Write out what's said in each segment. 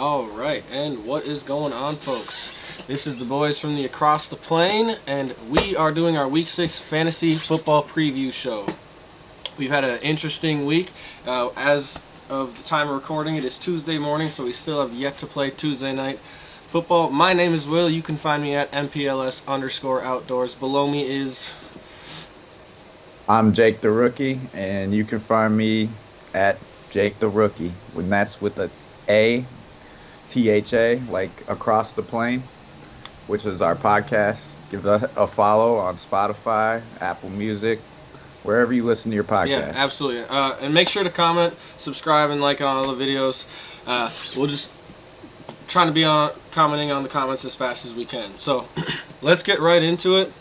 All right, and what is going on, folks? This is the boys from the Across the Plane, and we are doing our Week 6 Fantasy Football Preview Show. We've had an interesting week. As of the time of recording, it is Tuesday morning, so we still have yet to play Tuesday night football. My name is Will. You can find me at MPLS_outdoors. Below me is... I'm Jake the Rookie, and you can find me at Jake the Rookie, when that's with a A-T-H-A, like Across the Plane, which is our podcast. Give us a follow on Spotify, Apple Music, wherever you listen to your podcast. Yeah, absolutely. And make sure to comment, subscribe, and like on all the videos. We'll just try to be commenting on the comments as fast as we can. So let's get right into it.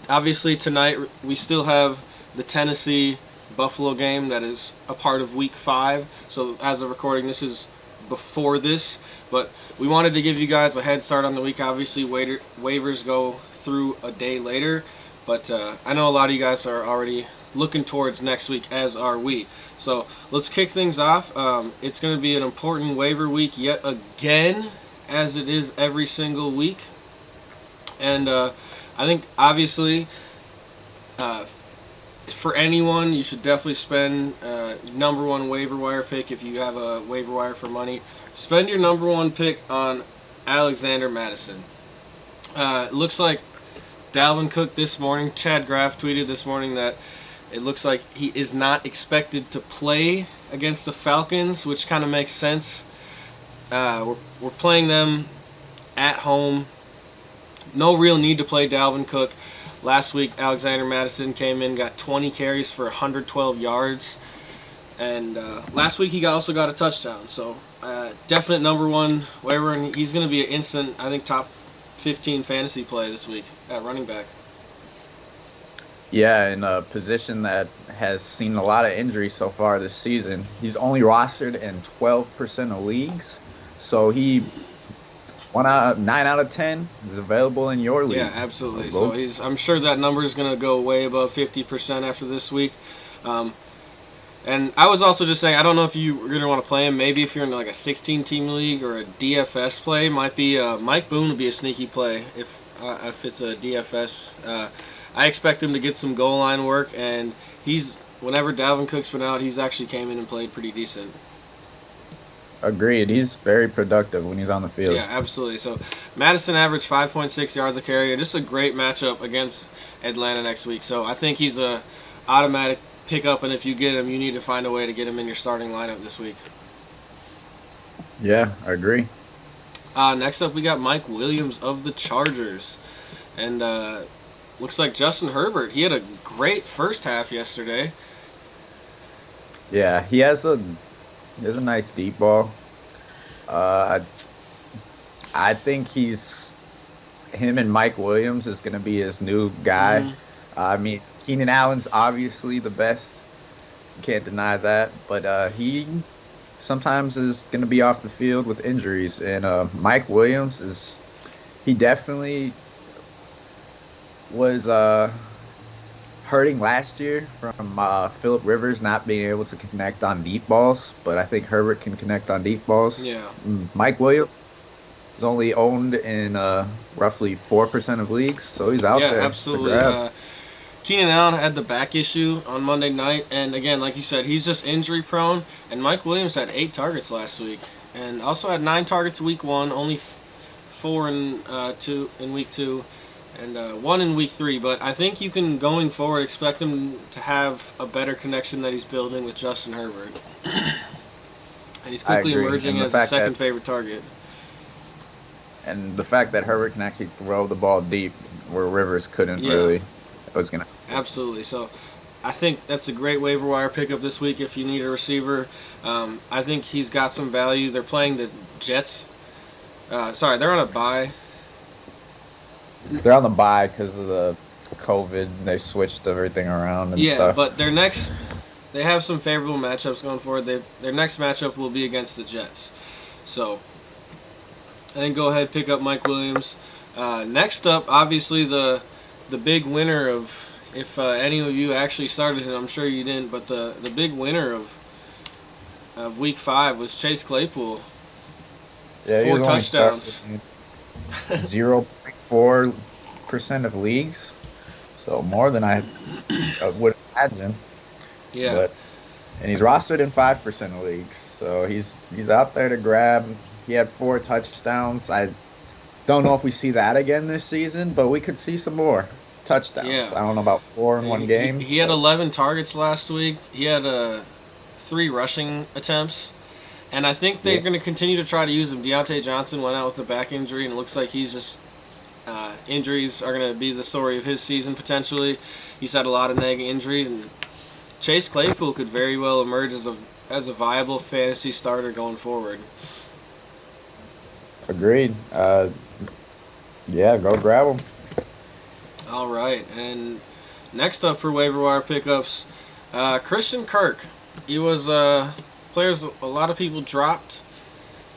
Obviously, tonight we still have the Tennessee-Buffalo game that is a part of Week 5. So as of recording, this is before this. But we wanted to give you guys a head start on the week. Obviously, waivers go through a day later. But I know a lot of you guys are already looking towards next week, as are we. So let's kick things off. It's going to be an important waiver week yet again, as it is every single week. And I think, obviously, for anyone, you should definitely spend number one waiver wire pick if you have a waiver wire for money. Spend your number one pick on Alexander Mattison. It looks like Dalvin Cook this morning, Chad Graff tweeted this morning that it looks like he is not expected to play against the Falcons, which kind of makes sense. We're playing them at home. No real need to play Dalvin Cook. Last week, Alexander Mattison came in, got 20 carries for 112 yards. And last week, he also got a touchdown. So, definite number one waiver, and he's going to be an instant, I think, top 15 fantasy play this week at running back. Yeah, in a position that has seen a lot of injuries so far this season. He's only rostered in 12% of leagues. So he... 9 out of 10 is available in your league. Yeah, absolutely. So I'm sure that number is going to go way above 50% after this week. And I was also just saying, I don't know if you're going to want to play him. Maybe if you're in like a 16-team league or a DFS play, might be Mike Boone would be a sneaky play if it's a DFS. I expect him to get some goal line work, and whenever Dalvin Cook's been out, he's actually came in and played pretty decent. Agreed. He's very productive when he's on the field. Yeah, absolutely. So Madison averaged 5.6 yards a carry, and just a great matchup against Atlanta next week. So I think he's a automatic pickup, and if you get him, you need to find a way to get him in your starting lineup this week. Yeah, I agree. Next up, we got Mike Williams of the Chargers. And looks like Justin Herbert. He had a great first half yesterday. Yeah, he has a nice deep ball. I think him and Mike Williams is going to be his new guy. Mm-hmm. I mean, Keenan Allen's obviously the best. You can't deny that. But he sometimes is going to be off the field with injuries. And Mike Williams he definitely was hurting last year from Phillip Rivers not being able to connect on deep balls, but I think Herbert can connect on deep balls. Yeah. Mike Williams is only owned in roughly 4% of leagues, so he's out there. Yeah, absolutely. Keenan Allen had the back issue on Monday night, and again, like you said, he's just injury prone, and Mike Williams had 8 targets last week, and also had 9 targets week 1, only 4 in week 2. And 1 in week 3, but I think you can, going forward, expect him to have a better connection that he's building with Justin Herbert. And he's quickly emerging as the second favorite target. And the fact that Herbert can actually throw the ball deep where Rivers couldn't really, was going to... Absolutely. So I think that's a great waiver wire pickup this week if you need a receiver. I think he's got some value. They're playing the Jets. They're on a bye. They're on the bye because of the COVID. They switched everything around and stuff. Yeah, but they have some favorable matchups going forward. Their next matchup will be against the Jets. So, I think go ahead, pick up Mike Williams. Next up, obviously the big winner of, if any of you actually started him, I'm sure you didn't, but the big winner of Week 5 was Chase Claypool. Yeah, he 4 was only started touchdowns. in 0.4% of leagues, so more than I would imagine. Yeah. But and he's rostered in 5% of leagues, so he's out there to grab. He had 4 touchdowns. I don't know if we see that again this season, but we could see some more touchdowns. Yeah. I don't know about four in one game, He had but 11 targets last week. He had 3 rushing attempts. And I think they're yeah, going to continue to try to use him. Deontay Johnson went out with a back injury, and it looks like he's just injuries are going to be the story of his season potentially. He's had a lot of nagging injuries, and Chase Claypool could very well emerge as a viable fantasy starter going forward. agreed. Yeah, go grab him. All right, and next up for waiver wire pickups, Christian Kirk. He was players a lot of people dropped,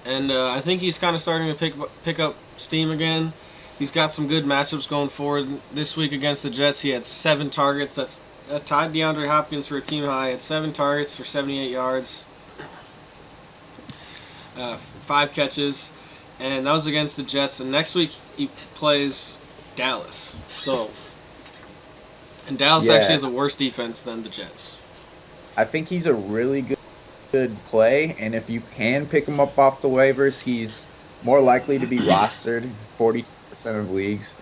and I think he's kind of starting to pick up steam again. He's got some good matchups going forward this week against the Jets. He had 7 targets. That tied DeAndre Hopkins for a team high. He had 7 targets for 78 yards, 5 catches, and that was against the Jets. And next week he plays Dallas. And Dallas actually Yeah, has a worse defense than the Jets. I think he's a really good play, and if you can pick him up off the waivers, he's more likely to be rostered in 42% of leagues.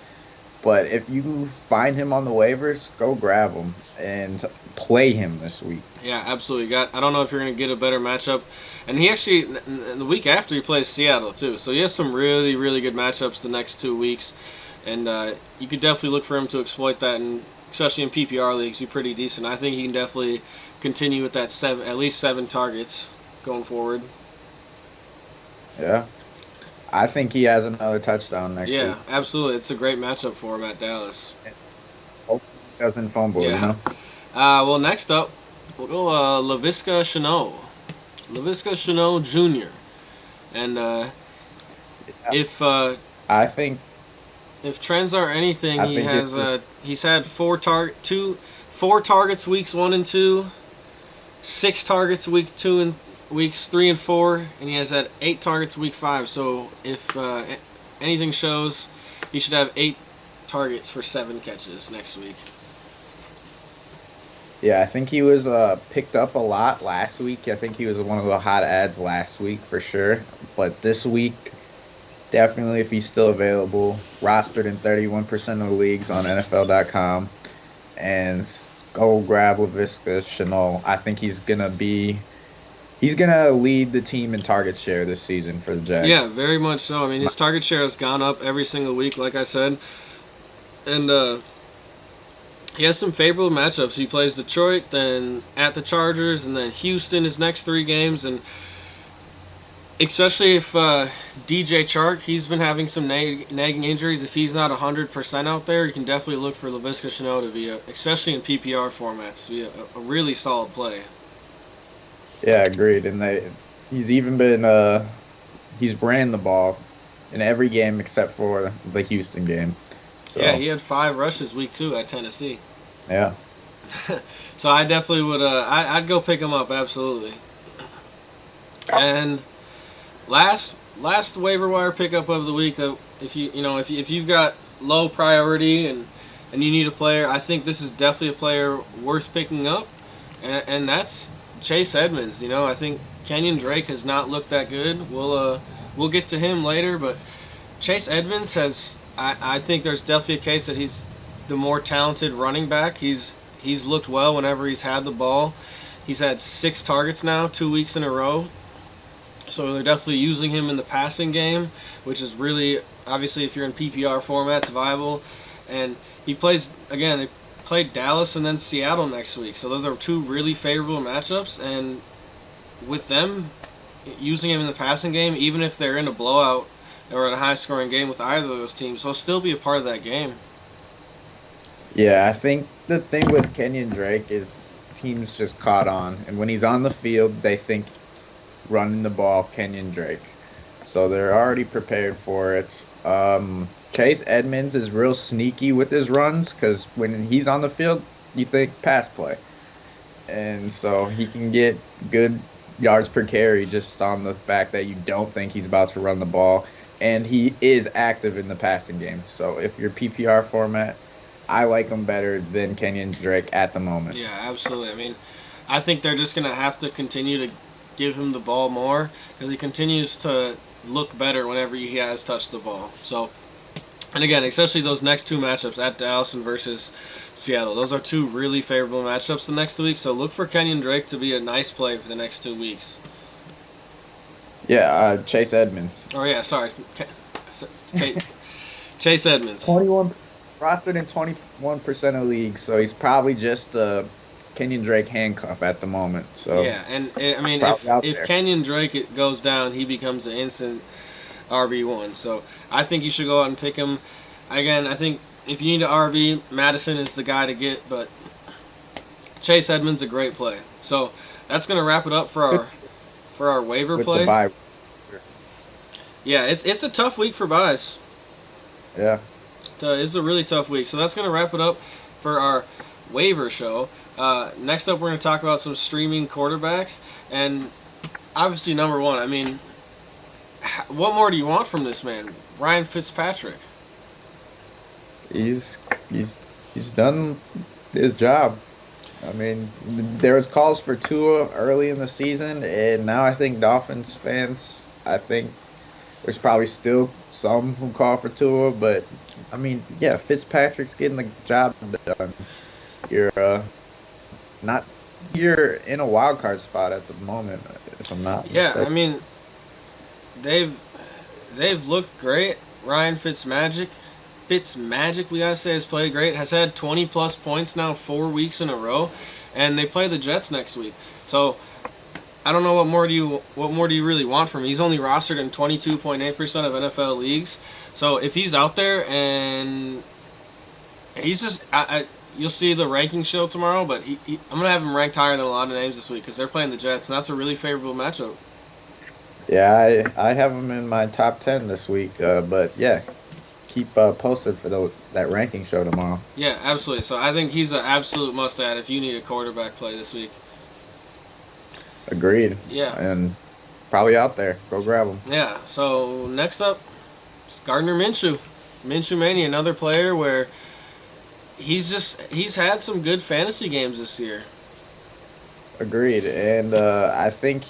But if you find him on the waivers, go grab him and play him this week. Yeah, absolutely. I don't know if you're going to get a better matchup. And he actually, the week after, he plays Seattle, too. So he has some really, really good matchups the next 2 weeks. And you could definitely look for him to exploit that, and especially in PPR leagues, be pretty decent. I think he can definitely continue with that at least 7 targets going forward. Yeah. I think he has another touchdown next Yeah, week. absolutely. It's a great matchup for him at Dallas. Hopefully he doesn't fumble, Yeah. Well, next up, we'll go Laviska Shenault. Laviska Shenault Jr. And Yeah. if I think if trends are anything, I think it's he's had 4 targets weeks 1 and 2, 6 targets weeks 3 and 4, and he has had 8 targets week 5. So if anything shows, he should have 8 targets for 7 catches next week. Yeah, I think he was picked up a lot last week. I think he was one of the hot ads last week for sure. But this week, definitely if he's still available, rostered in 31% of the leagues on NFL.com, and go grab Laviska Shenault. I think he's gonna lead the team in target share this season for the Yeah, Jags. very much so. I mean, his target share has gone up every single week, like I said, and he has some favorable matchups. He plays Detroit, then at the Chargers, and then Houston his next 3 games. And especially if DJ Chark, he's been having some nagging injuries. If he's not 100% out there, you can definitely look for Laviska Shenault to be, especially in PPR formats, to be a really solid play. Yeah, agreed. And he's even been he's ran the ball in every game except for the Houston game. Yeah, So he had 5 rushes week 2 at Tennessee. yeah. So I definitely would. I'd go pick him up absolutely. And last waiver wire pickup of the week. If you've got low priority and you need a player, I think this is definitely a player worth picking up, and that's Chase Edmonds. I think Kenyon Drake has not looked that good. We'll get to him later, but Chase Edmonds has. I think there's definitely a case that he's the more talented running back. He's looked well whenever he's had the ball. He's had 6 targets now, 2 weeks in a row. So they're definitely using him in the passing game, which is really, obviously, if you're in PPR formats, viable. And he plays, again, they played Dallas and then Seattle next week. So those are 2 really favorable matchups. And with them using him in the passing game, even if they're in a blowout or in a high-scoring game with either of those teams, they'll still be a part of that game. Yeah, I think the thing with Kenyon Drake is teams just caught on, and when he's on the field, they think running the ball, Kenyon Drake. So they're already prepared for it. Chase Edmonds is real sneaky with his runs because when he's on the field, you think pass play. And so he can get good yards per carry just on the fact that you don't think he's about to run the ball. And he is active in the passing game. So if your PPR format, I like him better than Kenyon Drake at the moment. Yeah, absolutely. I mean, I think they're just going to have to continue to give him the ball more because he continues to look better whenever he has touched the ball. So, and again, especially those next two matchups at Dallas and versus Seattle. Those are two really favorable matchups the next 2 weeks. So look for Kenyon Drake to be a nice play for the next 2 weeks. Yeah, Chase Edmonds. Oh, yeah, sorry. Chase Edmonds. 21 rostered in 21% of leagues, so he's probably just a Kenyon Drake handcuff at the moment. So yeah, and I mean, if Kenyon Drake goes down, he becomes an instant RB1. So I think you should go out and pick him. Again, I think if you need an RB, Madison is the guy to get, but Chase Edmonds a great play. So that's gonna wrap it up for our waiver with play. The bye. Yeah, it's a tough week for buys. Yeah. It's a really tough week. So that's going to wrap it up for our waiver show. Next up, we're going to talk about some streaming quarterbacks. And obviously, number one, I mean, what more do you want from this man? Ryan Fitzpatrick. He's done his job. I mean, there was calls for Tua early in the season, and now I think Dolphins fans, there's probably still some who call for Tua, but I mean, yeah, Fitzpatrick's getting the job done. You're in a wild card spot at the moment, if I'm not mistaken. I mean, they've looked great. Ryan Fitzmagic, we gotta say, has played great. Has had 20 plus points now 4 weeks in a row, and they play the Jets next week. So I don't know what more do you really want from him. He's only rostered in 22.8% of NFL leagues. So if he's out there and he's just, you'll see the ranking show tomorrow. But I'm gonna have him ranked higher than a lot of names this week because they're playing the Jets, and that's a really favorable matchup. Yeah, I have him in my top 10 this week. But yeah, keep posted for that ranking show tomorrow. Yeah, absolutely. So I think he's an absolute must-add if you need a quarterback play this week. Agreed. Yeah. And probably out there. Go grab him. Yeah. So next up, it's Gardner Minshew. Minshew Mania, another player where he's had some good fantasy games this year. Agreed. And I think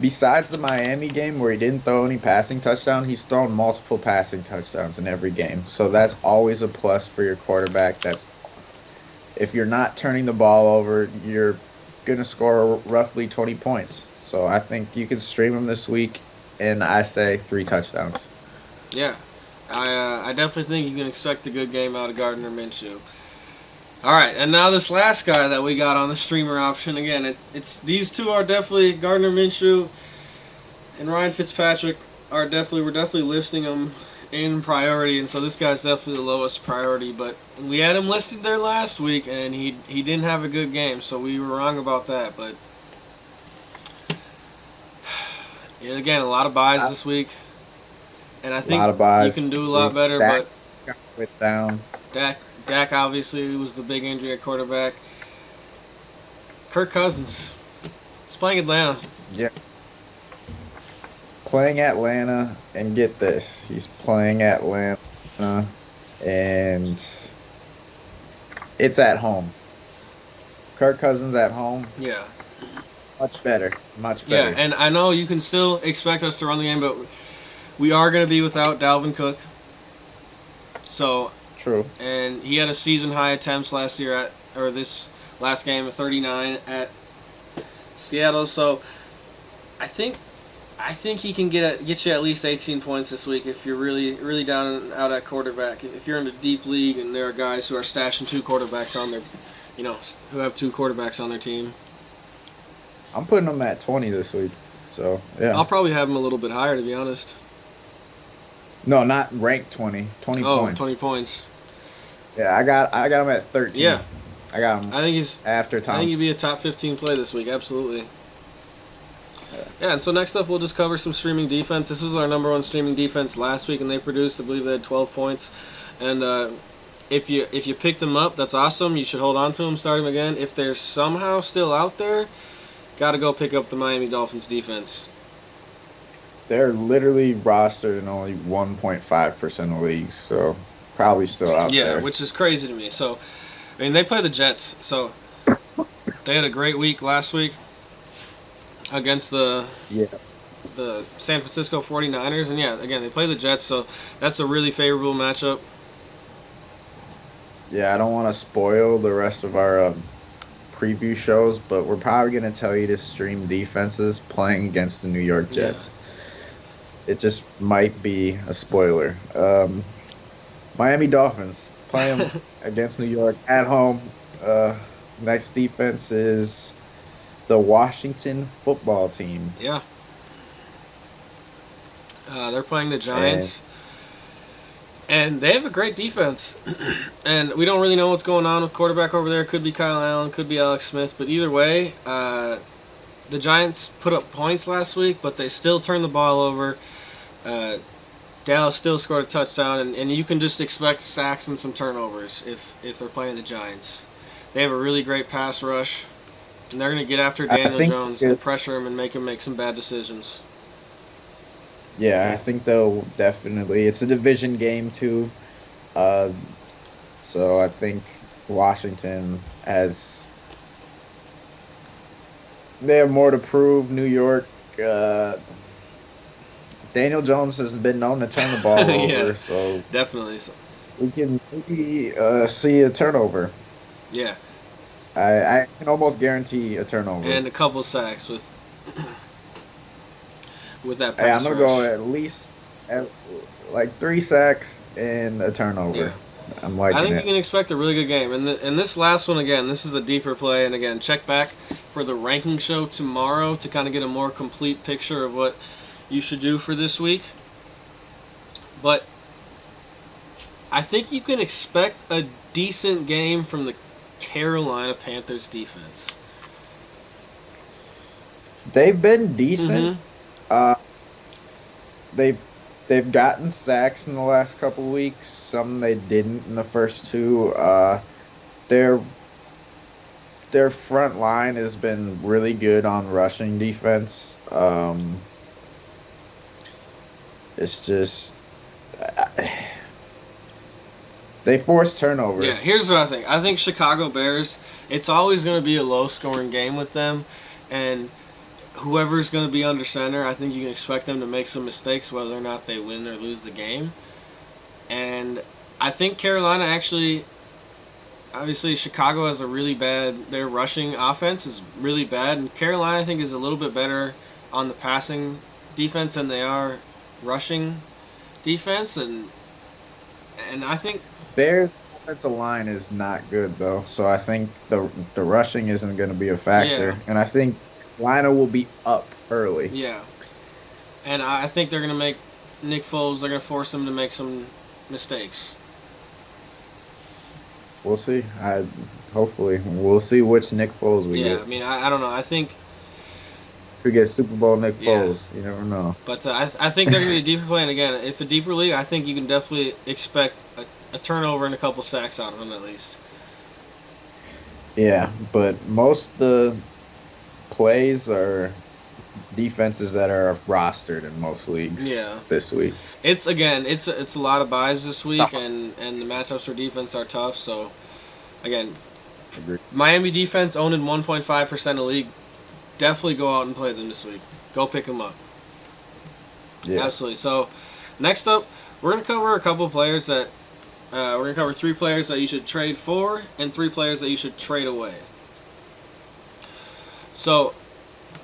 besides the Miami game where he didn't throw any passing touchdown, he's thrown multiple passing touchdowns in every game. So that's always a plus for your quarterback. If you're not turning the ball over, you're going to score roughly 20 points. So I think you can stream him this week, and I say 3 touchdowns. Yeah. I definitely think you can expect a good game out of Gardner Minshew. All right, and now this last guy that we got on the streamer option. Again, it's these two are definitely Gardner Minshew and Ryan Fitzpatrick we're definitely listing them in priority, and so this guy's definitely the lowest priority. But we had him listed there last week, and he didn't have a good game, so we were wrong about that. But yeah, again, a lot of buys this week, and I think you can do a lot better. Dak but went down. Dak obviously was the big injury at quarterback. Kirk Cousins, he's playing Atlanta. Yeah. Playing Atlanta, and get this, he's playing Atlanta, and it's at home. Kirk Cousins at home. Yeah. Much better. Yeah, and I know you can still expect us to run the game, but we are going to be without Dalvin Cook. So true. And he had a season high attempts last year this last game of 39 at Seattle. So I think he can get you at least 18 points this week if you're really down and out at quarterback. If you're in a deep league and there are guys who are stashing 2 quarterbacks on their, who have 2 quarterbacks on their team. I'm putting him at 20 this week. So, yeah. I'll probably have him a little bit higher, to be honest. No, not ranked 20. 20 points. 20 points. Yeah, I got him at 13. Yeah. I got him. I think he's after Tom. I think he'd be a top 15 play this week, absolutely. Yeah, and so next up we'll just cover some streaming defense. This was our number 1 streaming defense last week, and they produced, I believe they had 12 points. And if you picked them up, that's awesome. You should hold on to them, start them again. If they're somehow still out there, got to go pick up the Miami Dolphins defense. They're literally rostered in only 1.5% of leagues, so probably still out Yeah, there. which is crazy to me. So, I mean, they play the Jets, so they had a great week last week against Yeah. the San Francisco 49ers. And yeah, again, they play the Jets, so that's a really favorable matchup. Yeah, I don't want to spoil the rest of our preview shows, but we're probably going to tell you to stream defenses playing against the New York Yeah. Jets. It just might be a spoiler. Miami Dolphins playing against New York at home. Next defense is the Washington football team. Yeah. They're playing the And Giants. And they have a great defense. And we don't really know what's going on with quarterback over there. Could be Kyle Allen, could be Alex Smith. But either way, the Giants put up points last week, but they still turned the ball over. Dallas still scored a touchdown, and you can just expect sacks and some turnovers if they're playing the Giants. They have a really great pass rush, and they're going to get after I Daniel think, Jones and pressure him and make him make some bad decisions. yeah, I think they'll definitely. It's a division game too. Uh, so I think Washington has they have more to prove. New York, uh, Daniel Jones has been known to turn the ball Yeah, over, so definitely. we can maybe see a turnover. Yeah, I can almost guarantee a turnover. and a couple sacks with that Hey, I'm pass gonna go rush. at least at like 3 sacks and a Yeah. turnover. I'm I liking think you it. can expect a really good game. And this last one, again, this is a deeper play. And again, check back for the ranking show tomorrow to kind of get a more complete picture of what you should do for this week. But I think you can expect a decent game from the Carolina Panthers defense. They've been decent. Mm-hmm. Uh, they've they've gotten sacks in the last couple weeks. Some they didn't in the first two. Their their front line has been really good on rushing defense. It's just they force Yeah, turnovers. here's what I think. I think Chicago Bears, it's always going to be a low scoring game with them. And whoever's going to be under center, I think you can expect them to make some mistakes whether or not they win or lose the game. And I think Carolina actually, obviously, Chicago has a really bad, their rushing offense is really bad. And Carolina, I think, is a little bit better on the passing defense than they are rushing defense. And I think, Bears offensive line is not good though, so I think the rushing isn't going to be a yeah, factor, and I think Carolina will be up early. yeah. And I think they're going to make Nick Foles, they're going to force him to make some mistakes. We'll see. I hopefully we'll see which Nick Foles we Yeah, get. I mean, I don't know. I think, Could get Super Bowl Nick yeah. Foles. You never know. But I think they're going to be a deeper play. And again, if a deeper league, I think you can definitely expect a turnover and a couple sacks out of him at least. Yeah, but most of the plays are defenses that are rostered in most leagues Yeah. this week. It's again, it's a lot of buys this week, and the matchups for defense are tough. So again, Agree. Miami defense owned in 1.5% of league. Definitely go out and play them this week. Go pick them up. Yeah. Absolutely. So next up, we're gonna cover a couple of players that we're gonna cover 3 players that you should trade for and 3 players that you should trade away. So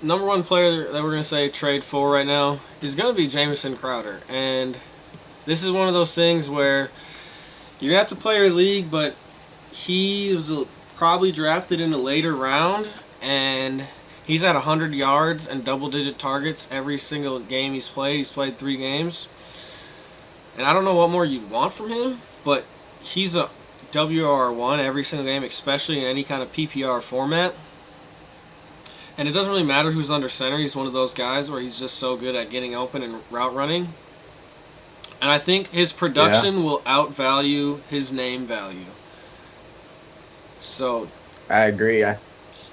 number one player that we're gonna say trade for right now is gonna be Jamison Crowder, and this is one of those things where you're gonna have to play your league, but he was probably drafted in a later round, and he's at 100 yards and double-digit targets every single game he's played. He's played 3 games, and I don't know what more you want from him, but he's a WR1 every single game, especially in any kind of PPR format. And it doesn't really matter who's under center. He's one of those guys where he's just so good at getting open and route running. And I think his production will outvalue his name value. So I agree.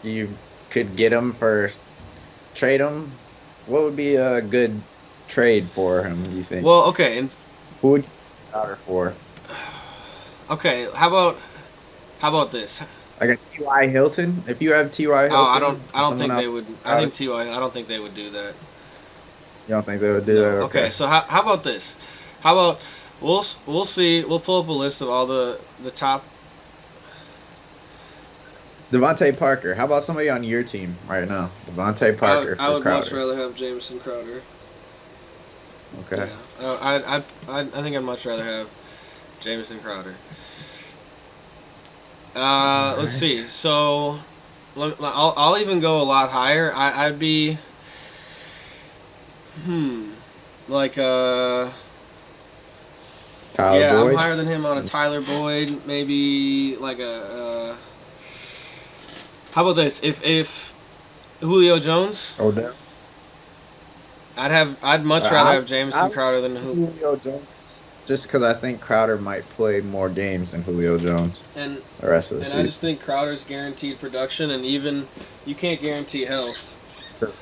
You could get him for trade him, what would be a good trade for him? Do you think? Well, okay, and Who would you order for? okay, how about this? Like a T.Y. Hilton? If you have T.Y. Oh, I Hilton, don't I or don't someone think else, they would. I think Ty. I don't think they would do that. you don't think they would do No. that? Okay. Okay. So how about this? How about we'll see. We'll pull up a list of all the top. Devontae Parker. How about somebody on your team right now? Devontae Parker I for would much Crowder. rather have Jameson Crowder. Okay. Yeah. I think I'd much rather have Jameson Crowder. All Let's right. see. So, I'll even go a lot higher. I'd be, like Tyler yeah, I'm Boyd. higher than him on a Tyler Boyd. Maybe like a. How about this? If Julio Jones, Odell. I'd much rather I have I Jameson would Crowder than who. Julio Jones just because I think Crowder might play more games than Julio Jones And the rest of the and I season. just think Crowder's guaranteed production, and even you can't guarantee health. True.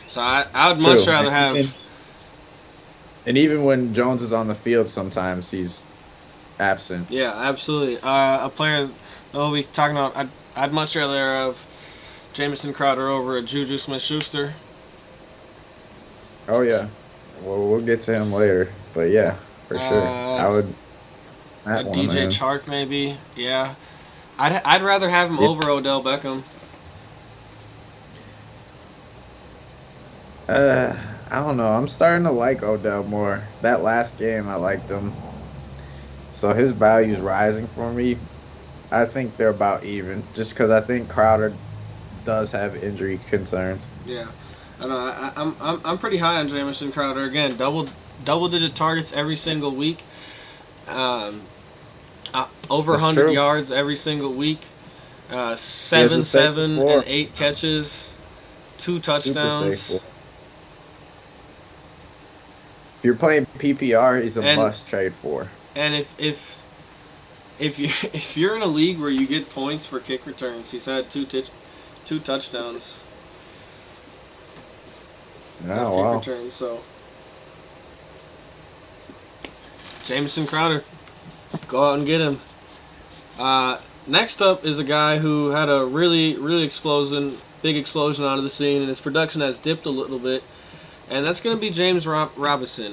So I would much True. rather have. And even when Jones is on the field, sometimes he's absent. Yeah, absolutely. A player that we'll be talking about. I'd much rather have Jamison Crowder over a Juju Smith-Schuster. Oh yeah. Well, we'll get to him later, but yeah, for sure, I would. A That one, DJ man. Chark maybe. Yeah, I'd rather have him Yeah. over Odell Beckham. Uh, I don't know. I'm starting to like Odell more. That last game, I liked him. So his value's rising for me. I think they're about even, just because I think Crowder does have injury concerns. Yeah, I know. I'm pretty high on Jamison Crowder again. Double digit targets every single week. Um, over That's 100 true. yards every single week. He has Seven, a safe seven, floor. and 8 catches, 2 Super safe. touchdowns, If you're playing PPR, he's a and must trade for. and if you if you're in a league where you get points for kick returns, he's had two touchdowns of Oh kick wow. returns. So Jamison Crowder, go out and get him. Next up is a guy who had a really big explosion onto the scene, and his production has dipped a little bit, and that's going to be James Robinson.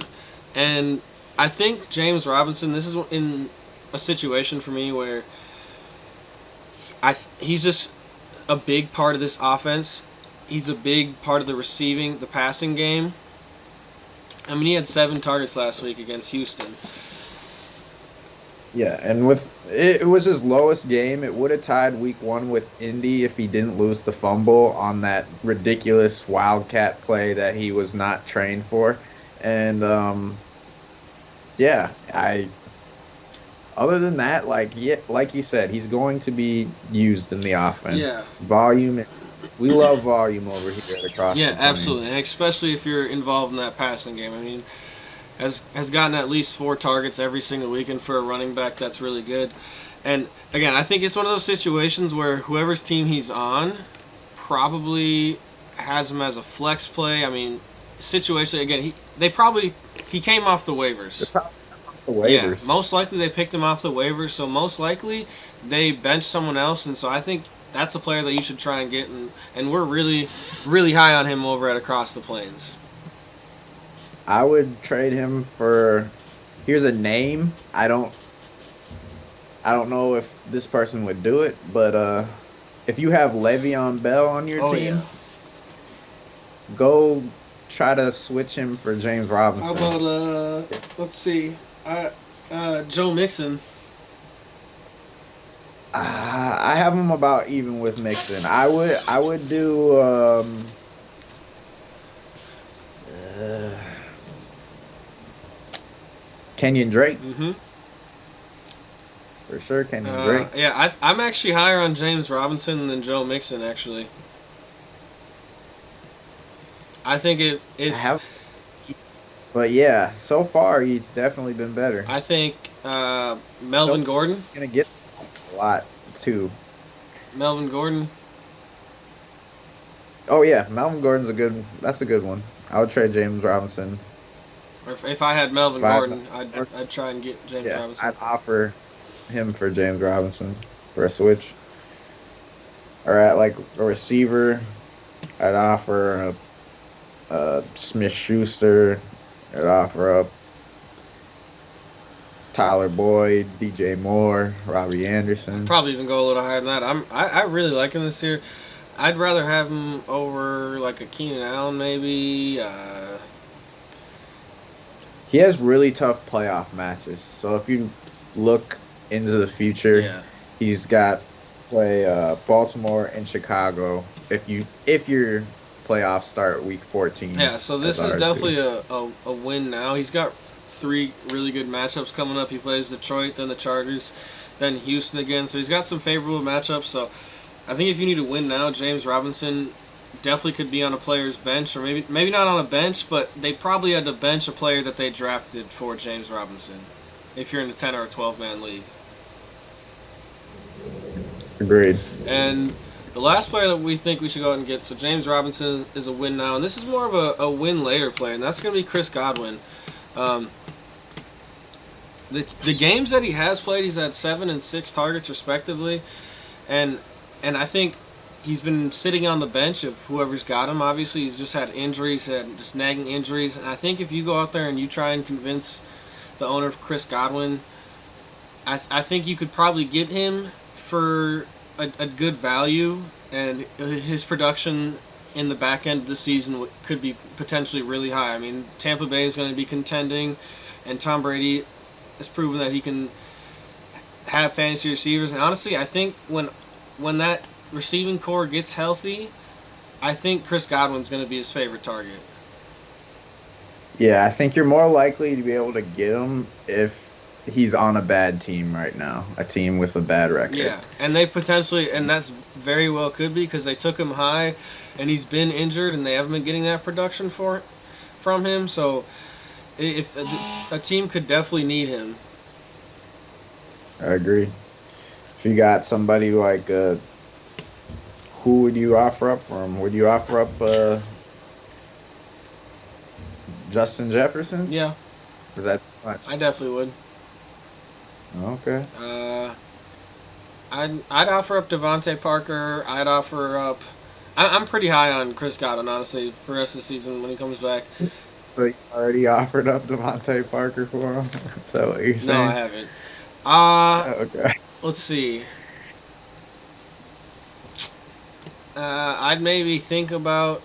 And I think James Robinson, this is in a situation for me where he's just a big part of this offense. He's a big part of the passing game. I mean, he had 7 targets last week against Houston. Yeah, and with it was his lowest game. It would have tied week 1 with Indy if he didn't lose the fumble on that ridiculous wildcat play that he was not trained for. And yeah, I other than that, like you said, he's going to be used in the offense. Yeah. Volume, we love volume over here across Yeah, the plains. absolutely, and especially if you're involved in that passing game. I mean, has gotten at least 4 targets every single week, and for a running back, that's really good. And again, I think it's one of those situations where whoever's team he's on probably has him as a flex play. I mean, situation again, he came off the waivers. The Yeah, waivers. most likely they picked him off the waivers, so most likely they benched someone else, and so I think that's a player that you should try and get, and we're really high on him over at Across the Plains. I would trade him for. Here's a name. I don't know if this person would do it, but if you have Le'Veon Bell on your team, Yeah. go try to switch him for James Robinson. How about let's see, Joe Mixon. I have him about even with Mixon. I would do Kenyon Drake Mm-hmm. for sure. Kenyon Drake. Yeah, I'm actually higher on James Robinson than Joe Mixon. Actually, I think I have, but yeah, so far he's definitely been better. I think Melvin Gordon. Gonna get a lot too. Melvin Gordon. Oh yeah, Melvin Gordon's a good. That's a good one. I would trade James Robinson. Or if I had If Melvin I had Gordon, Melvin Gordon, I'd try and get James yeah, Robinson. I'd offer him for James Robinson for a switch. Or at like a receiver, I'd offer Smith Schuster. I'd offer up Tyler Boyd, DJ Moore, Robbie I'd Anderson. probably even go a little higher than that. I really like him this year. I'd rather have him over like a Keenan Allen maybe. He has really tough playoff matches. So if you look into the future, Yeah, he's got play Baltimore and Chicago. If your playoffs start week 14 yeah. So as this is ours do. definitely a win now. He's got three really good matchups coming up. He plays Detroit, then the Chargers, then Houston again. So he's got some favorable matchups. So I think if you need to win now, James Robinson definitely could be on a player's bench, or maybe not on a bench, but they probably had to bench a player that they drafted for James Robinson. If you're in a 10 or a 12 man league. Agreed. And the last player that we think we should go out and get, so James Robinson is a win now, and this is more of a win later play, and that's going to be Chris Godwin. Um, the games that he has played, he's had 7 and 6 targets respectively, and I think he's been sitting on the bench of whoever's got him. Obviously, he's just had injuries, had just nagging injuries, and I think if you go out there and you try and convince the owner of Chris Godwin, I think you could probably get him for a good value, and his production in the back end of the season could be potentially really high. I mean, Tampa Bay is going to be contending, and Tom Brady has proven that he can have fantasy receivers. And honestly, I think when that receiving core gets healthy, I think Chris Godwin's going to be his favorite target. Yeah, I think you're more likely to be able to get him if he's on a bad team right now, a team with a bad record. Yeah, and they potentially, and that's very well could be because they took him high, and he's been injured, and they haven't been getting that production from him. So, if a team could definitely need him. I agree. If you got somebody like who would you offer up for him? Would you offer up Justin Jefferson? Yeah, Is that too much? I definitely would. Okay. I'd offer up Devontae Parker. I'd offer up. I'm pretty high on Chris Godwin, honestly, for the rest of the season when he comes back. So you already offered up Devontae Parker for him? Is that what you're No, I saying? haven't. Okay. Let's see. I'd maybe think about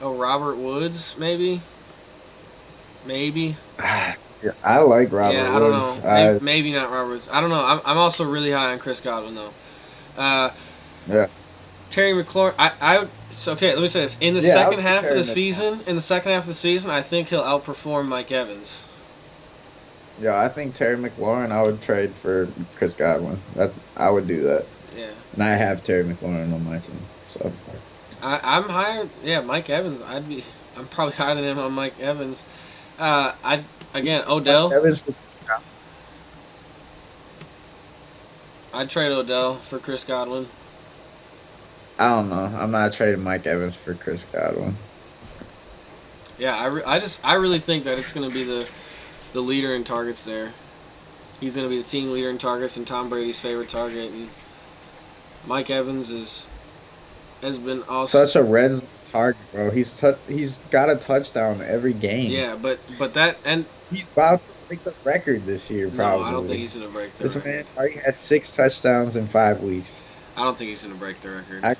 Robert Woods, maybe. Maybe. Yeah, I like Robert Yeah, I don't Woods. know. Maybe not Robert Woods. I don't know. I'm also really high on Chris Godwin though. Uh, Yeah. Terry McLaurin. So okay. Let me say this. In the Yeah, I second would half of Terry the McLaurin. season, I think he'll outperform Mike Evans. Yeah, I think Terry McLaurin I would trade for Chris Godwin. That I would do that. Yeah. And I have Terry McLaurin on my team. So I'm higher. Yeah, Mike Evans. I'm probably higher than him on Mike Evans. Mike Odell. Evans for Chris Godwin. I'd trade Odell for Chris Godwin. I don't know. I'm not trading Mike Evans for Chris Godwin. Yeah, I really think that it's going to be the leader in targets there. He's going to be the team leader in targets and Tom Brady's favorite target. And Mike Evans has been awesome. Such a red zone target, bro. He's got a touchdown every game. Yeah, but that and He's about to break the record this year, no, I don't think probably. he's going to break the This record. man already has 6 touchdowns in 5 weeks. I don't think he's going to break the record. I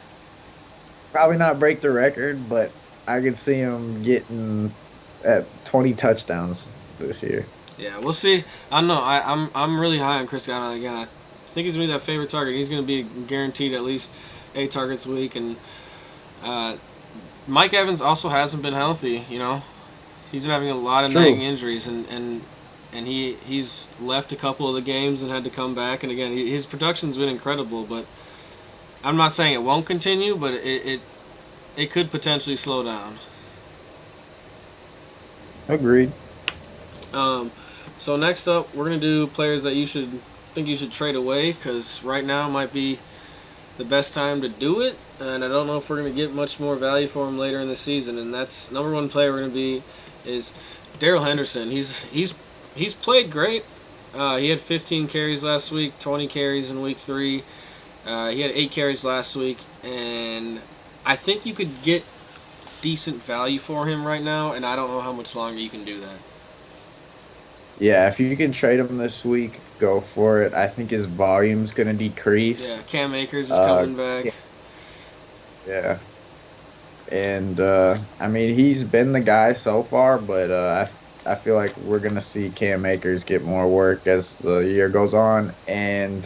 probably not break the record, but I could see him getting at 20 touchdowns this year. Yeah, we'll see. I don't know. I'm really high on Chris Godwin again. I think he's gonna be that favorite target. He's gonna be guaranteed at least 8 targets a week. And Mike Evans also hasn't been healthy. You know, he's been having a lot of True. nagging injuries, and he's left a couple of the games and had to come back. And again, his production's been incredible. But I'm not saying it won't continue, but it could potentially slow down. Agreed. So next up, we're gonna do players that you should trade away because right now might be the best time to do it, and I don't know if we're going to get much more value for him later in the season. And that's number one player we're going to be is Darrell Henderson. He's played great. He had 15 carries last week, 20 carries in week 3. He had 8 carries last week, and I think you could get decent value for him right now, and I don't know how much longer you can do that. Yeah, if you can trade him this week, go for it. I think his volume's going to decrease. Yeah, Cam Akers is coming back. Yeah. And, I mean, he's been the guy so far, but I feel like we're going to see Cam Akers get more work as the year goes on and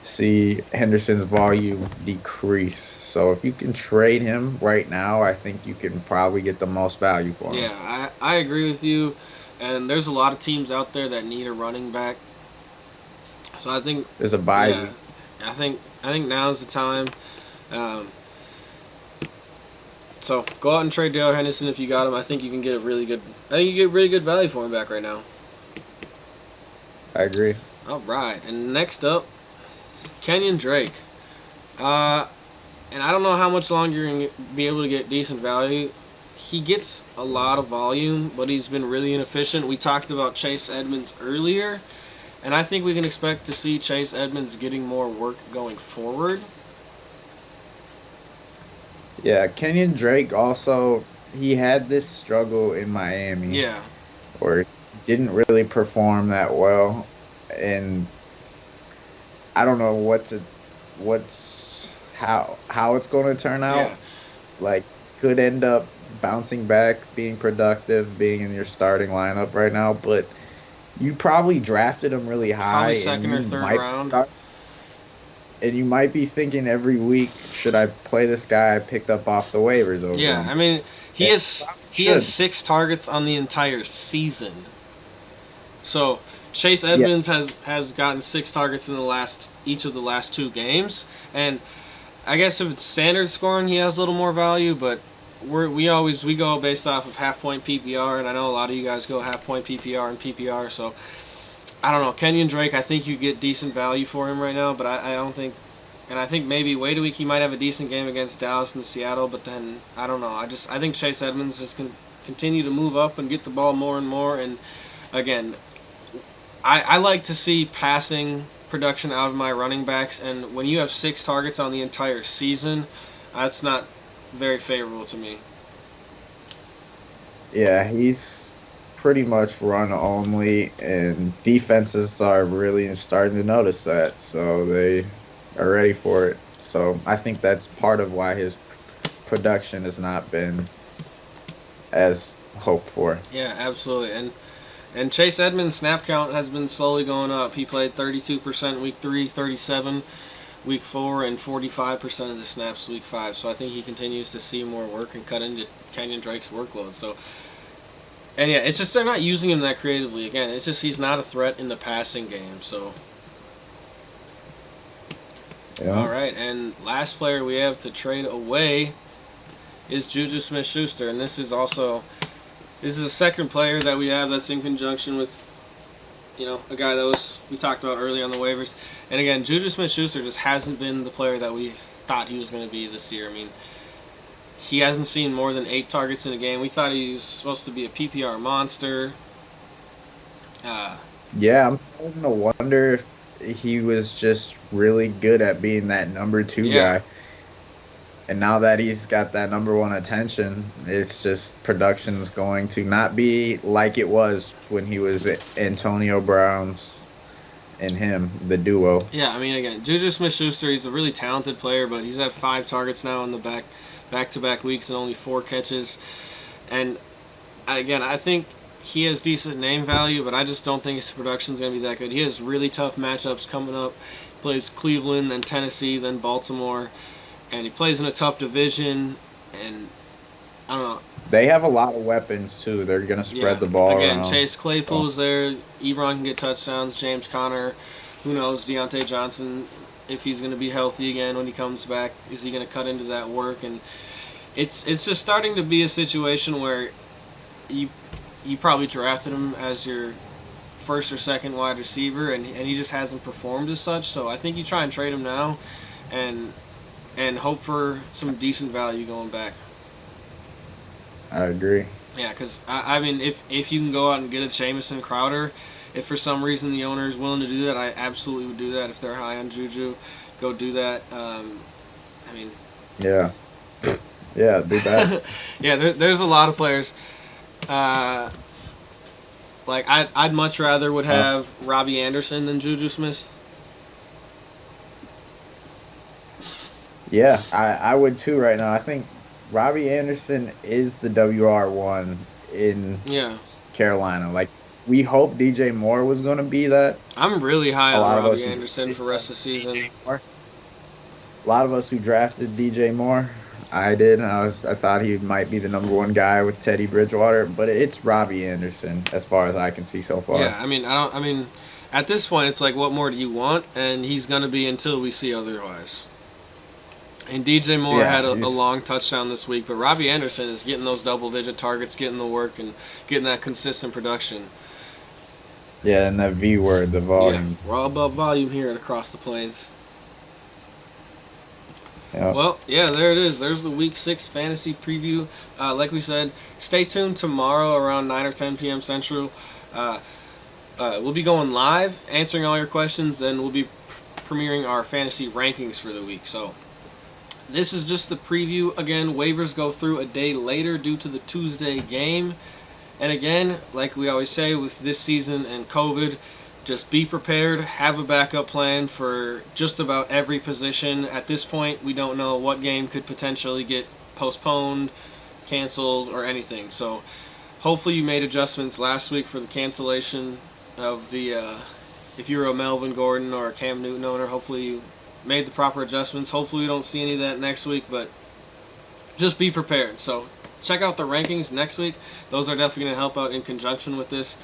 see Henderson's volume decrease. So if you can trade him right now, I think you can probably get the most value for him. Yeah, I agree with you. And there's a lot of teams out there that need a running back. So I think there's a bye. Yeah, I think now's the time. So go out and trade Darrell Henderson if you got him. I think you can get really good value for him back right now. I agree. All right, and next up, Kenyon Drake. And I don't know how much longer you're going to be able to get decent value. He gets a lot of volume, but he's been really inefficient. We talked about Chase Edmonds earlier, and I think we can expect to see Chase Edmonds getting more work going forward. Yeah, Kenyon Drake also, he had this struggle in Miami. Yeah. Where he didn't really perform that well, and I don't know how it's going to turn out. Yeah. Like, could end up bouncing back, being productive, being in your starting lineup right now, but you probably drafted him really high. Probably second or third round. And you might be thinking every week, should I play this guy I picked up off the waivers over him? I mean, he has 6 targets on the entire season. So Chase Edmonds has gotten 6 targets in each of the last 2 games, and I guess if it's standard scoring, he has a little more value, but we go based off of half-point PPR, and I know a lot of you guys go half-point PPR and PPR, so I don't know. Kenyon Drake, I think you get decent value for him right now, but I don't think, and I think maybe wait a week he might have a decent game against Dallas and Seattle, but then I don't know. I think Chase Edmonds just can continue to move up and get the ball more and more, and again, I like to see passing production out of my running backs, and when you have 6 targets on the entire season, that's not very favorable to me. Yeah, he's pretty much run only, and defenses are really starting to notice that, so they are ready for it. So I think that's part of why his production has not been as hoped for. Yeah, absolutely. And Chase Edmonds' snap count has been slowly going up. He played 32% week 3, 37 week 4, and 45% of the snaps week 5. So I think he continues to see more work and cut into Kenyon Drake's workload. So, and yeah, it's just they're not using him that creatively. Again, it's just he's not a threat in the passing game. So, yeah. All right, and last player we have to trade away is Juju Smith-Schuster, and this is a second player that we have that's in conjunction with, a guy that we talked about early on the waivers. And again, Juju Smith-Schuster just hasn't been the player that we thought he was going to be this year. I mean, he hasn't seen more than 8 targets in a game. We thought he was supposed to be a PPR monster. Yeah, I'm starting to wonder if he was just really good at being that number 2 guy. And now that he's got that number 1 attention, it's just production's going to not be like it was when he was Antonio Brown's and him, the duo. Yeah, I mean, again, Juju Smith-Schuster, he's a really talented player, but he's had 5 targets now in the back-to-back weeks and only 4 catches. And again, I think he has decent name value, but I just don't think his production's going to be that good. He has really tough matchups coming up. He plays Cleveland, then Tennessee, then Baltimore. And he plays in a tough division, and I don't know. They have a lot of weapons, too. They're going to spread the ball around. Chase Claypool's there. Ebron can get touchdowns. James Conner. Who knows? Deontay Johnson, if he's going to be healthy again when he comes back, is he going to cut into that work? And it's just starting to be a situation where you probably drafted him as your first or second wide receiver, and he just hasn't performed as such. So I think you try and trade him now. and hope for some decent value going back. I agree. Yeah, because I mean, if you can go out and get a Jamison Crowder, if for some reason the owner is willing to do that, I absolutely would do that. If they're high on Juju, go do that. I mean, Yeah. Yeah, do that. yeah, there's a lot of players. Like I'd much rather would have Robbie Anderson than Juju Smith. Yeah, I would too right now. I think Robbie Anderson is the WR1 in Yeah, Carolina. Like, we hope DJ Moore was going to be that. I'm really high A on lot of Robbie us who Anderson for rest of the season. A lot of us who drafted DJ Moore, I did. I thought he might be the number one guy with Teddy Bridgewater, but it's Robbie Anderson as far as I can see so far. Yeah, I mean, I mean, at this point, it's like, what more do you want? And he's gonna be until we see otherwise. And DJ Moore had a long touchdown this week, but Robbie Anderson is getting those double-digit targets, getting the work, and getting that consistent production. Yeah, and that V word, the volume. Yeah, we're all above volume here and across the plains. Yep. Well, yeah, there it is. There's the Week 6 fantasy preview. Like we said, stay tuned tomorrow around 9 or 10 p.m. Central. We'll be going live, answering all your questions, and we'll be premiering our fantasy rankings for the week. So this is just the preview. Again, waivers go through a day later due to the Tuesday game. And again, like we always say with this season and COVID, just be prepared, have a backup plan for just about every position. At this point, we don't know what game could potentially get postponed, canceled, or anything. So hopefully you made adjustments last week for the cancellation of the, if you were a Melvin Gordon or a Cam Newton owner, hopefully you made the proper adjustments. Hopefully we don't see any of that next week, but just be prepared. So check out the rankings next week. Those are definitely going to help out in conjunction with this.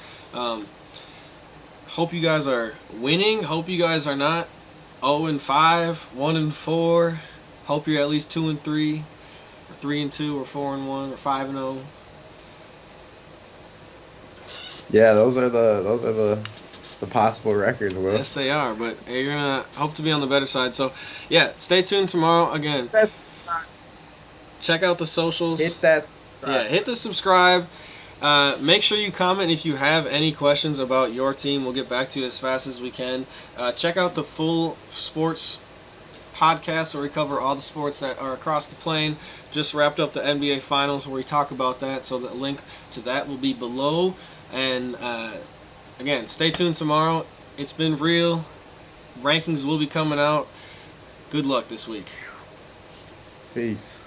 Hope you guys are winning. Hope you guys are not 0-5, 1-4. Hope you're at least 2-3, or 3-2, or 4-1, or 5-0. Yeah, those are the possible records, Will. Yes, they are. But you're gonna hope to be on the better side. So, yeah, stay tuned tomorrow. Again, check out the socials. Hit that. Yeah, hit the subscribe. Make sure you comment if you have any questions about your team. We'll get back to you as fast as we can. Check out the full sports podcast where we cover all the sports that are across the plane. Just wrapped up the NBA Finals where we talk about that, so the link to that will be below. And again, stay tuned tomorrow. It's been real. Rankings will be coming out. Good luck this week. Peace.